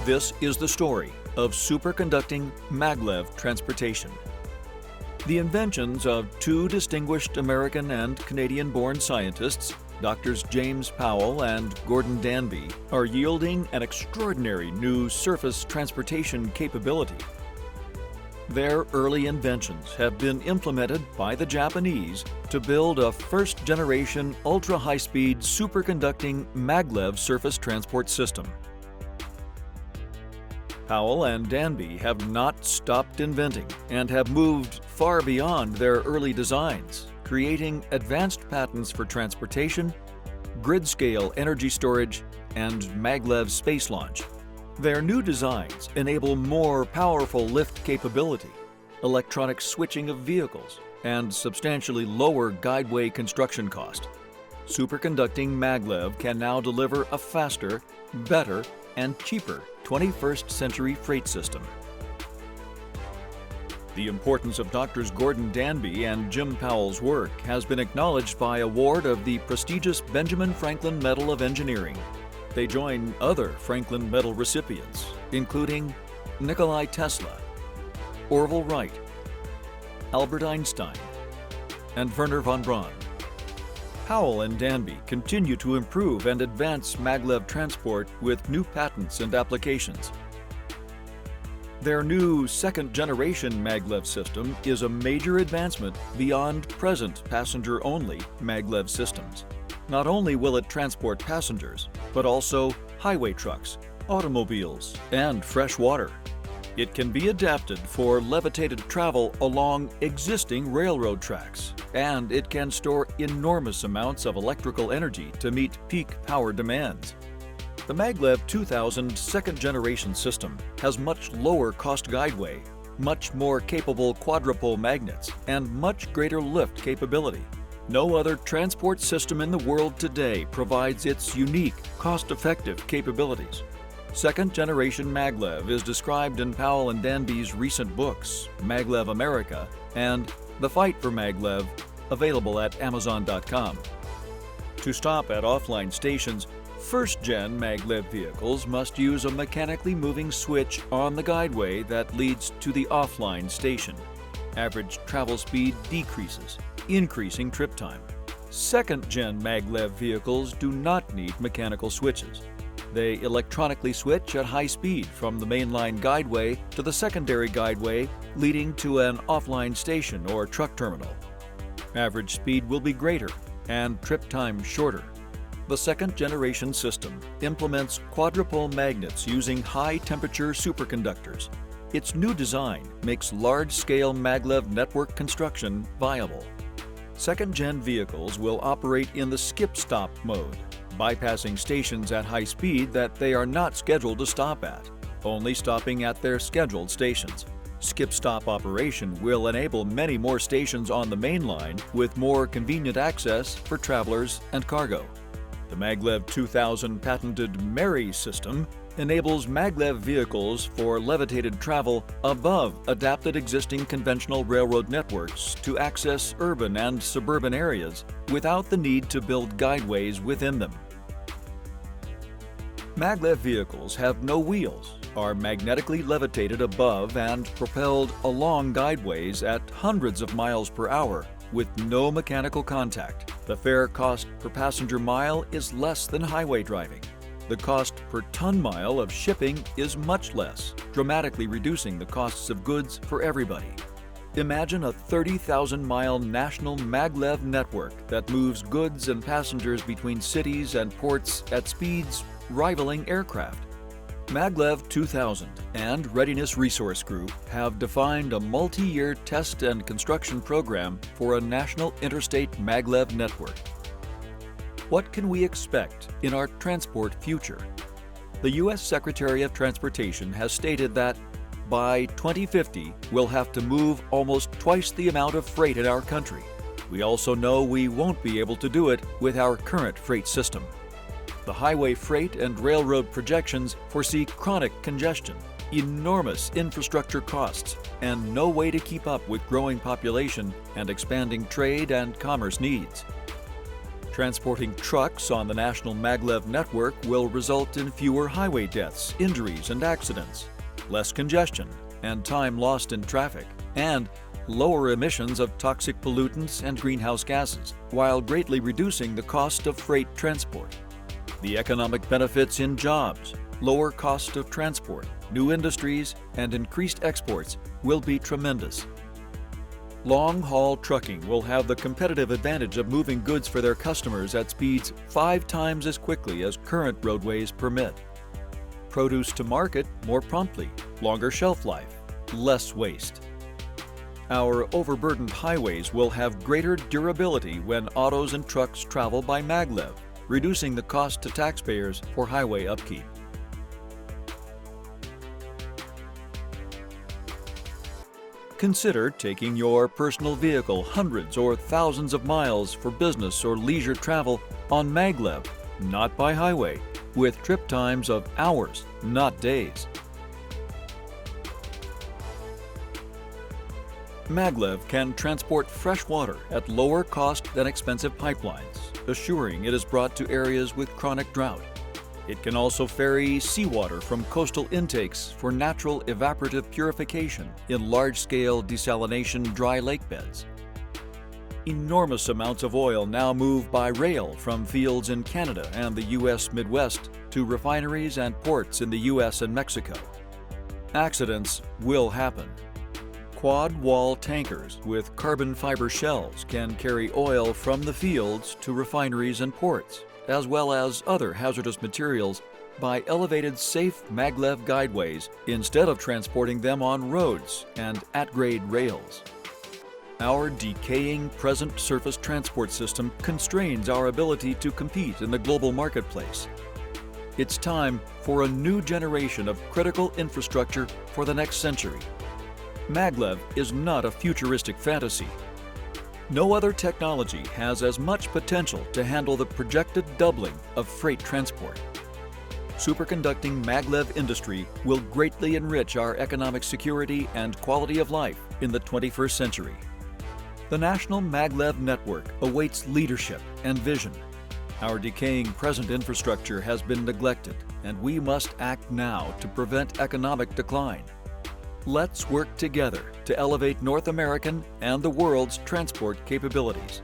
This is the story of superconducting maglev transportation. The inventions of two distinguished American and Canadian-born scientists, Drs. James Powell and Gordon Danby, are yielding an extraordinary new surface transportation capability. Their early inventions have been implemented by the Japanese to build a first-generation ultra-high-speed superconducting maglev surface transport system. Powell and Danby have not stopped inventing and have moved far beyond their early designs, creating advanced patents for transportation, grid-scale energy storage, and maglev space launch. Their new designs enable more powerful lift capability, electronic switching of vehicles, and substantially lower guideway construction cost. Superconducting maglev can now deliver a faster, better, and cheaper 21st century freight system. The importance of Drs. Gordon Danby and Jim Powell's work has been acknowledged by award of the prestigious Benjamin Franklin Medal of Engineering. They join other Franklin Medal recipients, including Nikola Tesla, Orville Wright, Albert Einstein, and Wernher von Braun. Powell and Danby continue to improve and advance maglev transport with new patents and applications. Their new second-generation maglev system is a major advancement beyond present passenger-only maglev systems. Not only will it transport passengers, but also highway trucks, automobiles, and fresh water. It can be adapted for levitated travel along existing railroad tracks, and it can store enormous amounts of electrical energy to meet peak power demands. The Maglev 2000 second-generation system has much lower cost guideway, much more capable quadrupole magnets, and much greater lift capability. No other transport system in the world today provides its unique, cost-effective capabilities. Second-generation maglev is described in Powell and Danby's recent books, Maglev America and The Fight for Maglev, available at Amazon.com. To stop at offline stations, first-gen maglev vehicles must use a mechanically moving switch on the guideway that leads to the offline station. Average travel speed decreases, increasing trip time. Second-gen maglev vehicles do not need mechanical switches. They electronically switch at high speed from the mainline guideway to the secondary guideway, leading to an offline station or truck terminal. Average speed will be greater and trip time shorter. The second-generation system implements quadrupole magnets using high-temperature superconductors. Its new design makes large-scale maglev network construction viable. Second-gen vehicles will operate in the skip-stop mode, bypassing stations at high speed that they are not scheduled to stop at, only stopping at their scheduled stations. Skip-stop operation will enable many more stations on the main line with more convenient access for travelers and cargo. The Maglev 2000 patented MARY system enables maglev vehicles for levitated travel above adapted existing conventional railroad networks to access urban and suburban areas without the need to build guideways within them. Maglev vehicles have no wheels, are magnetically levitated above and propelled along guideways at hundreds of miles per hour with no mechanical contact. The fare cost per passenger mile is less than highway driving. The cost per ton-mile of shipping is much less, dramatically reducing the costs of goods for everybody. Imagine a 30,000-mile national maglev network that moves goods and passengers between cities and ports at speeds rivaling aircraft. Maglev 2000 and Readiness Resource Group have defined a multi-year test and construction program for a national interstate maglev network. What can we expect in our transport future? The U.S. Secretary of Transportation has stated that by 2050, we'll have to move almost twice the amount of freight in our country. We also know we won't be able to do it with our current freight system. The highway freight and railroad projections foresee chronic congestion, enormous infrastructure costs, and no way to keep up with growing population and expanding trade and commerce needs. Transporting trucks on the national Maglev network will result in fewer highway deaths, injuries, and accidents, less congestion and time lost in traffic, and lower emissions of toxic pollutants and greenhouse gases, while greatly reducing the cost of freight transport. The economic benefits in jobs, lower cost of transport, new industries, and increased exports will be tremendous. Long-haul trucking will have the competitive advantage of moving goods for their customers at speeds 5 times as quickly as current roadways permit. Produce to market more promptly, longer shelf life, less waste. Our overburdened highways will have greater durability when autos and trucks travel by Maglev, reducing the cost to taxpayers for highway upkeep. Consider taking your personal vehicle hundreds or thousands of miles for business or leisure travel on Maglev, not by highway, with trip times of hours, not days. Maglev can transport fresh water at lower cost than expensive pipelines, assuring it is brought to areas with chronic drought. It can also ferry seawater from coastal intakes for natural evaporative purification in large-scale desalination dry lake beds. Enormous amounts of oil now move by rail from fields in Canada and the U.S. Midwest to refineries and ports in the U.S. and Mexico. Accidents will happen. Quad-wall tankers with carbon fiber shells can carry oil from the fields to refineries and ports, as well as other hazardous materials, by elevated safe Maglev guideways instead of transporting them on roads and at-grade rails. Our decaying present surface transport system constrains our ability to compete in the global marketplace. It's time for a new generation of critical infrastructure for the next century. Maglev is not a futuristic fantasy. No other technology has as much potential to handle the projected doubling of freight transport. Superconducting Maglev industry will greatly enrich our economic security and quality of life in the 21st century. The National Maglev Network awaits leadership and vision. Our decaying present infrastructure has been neglected, and we must act now to prevent economic decline. Let's work together to elevate North American and the world's transport capabilities.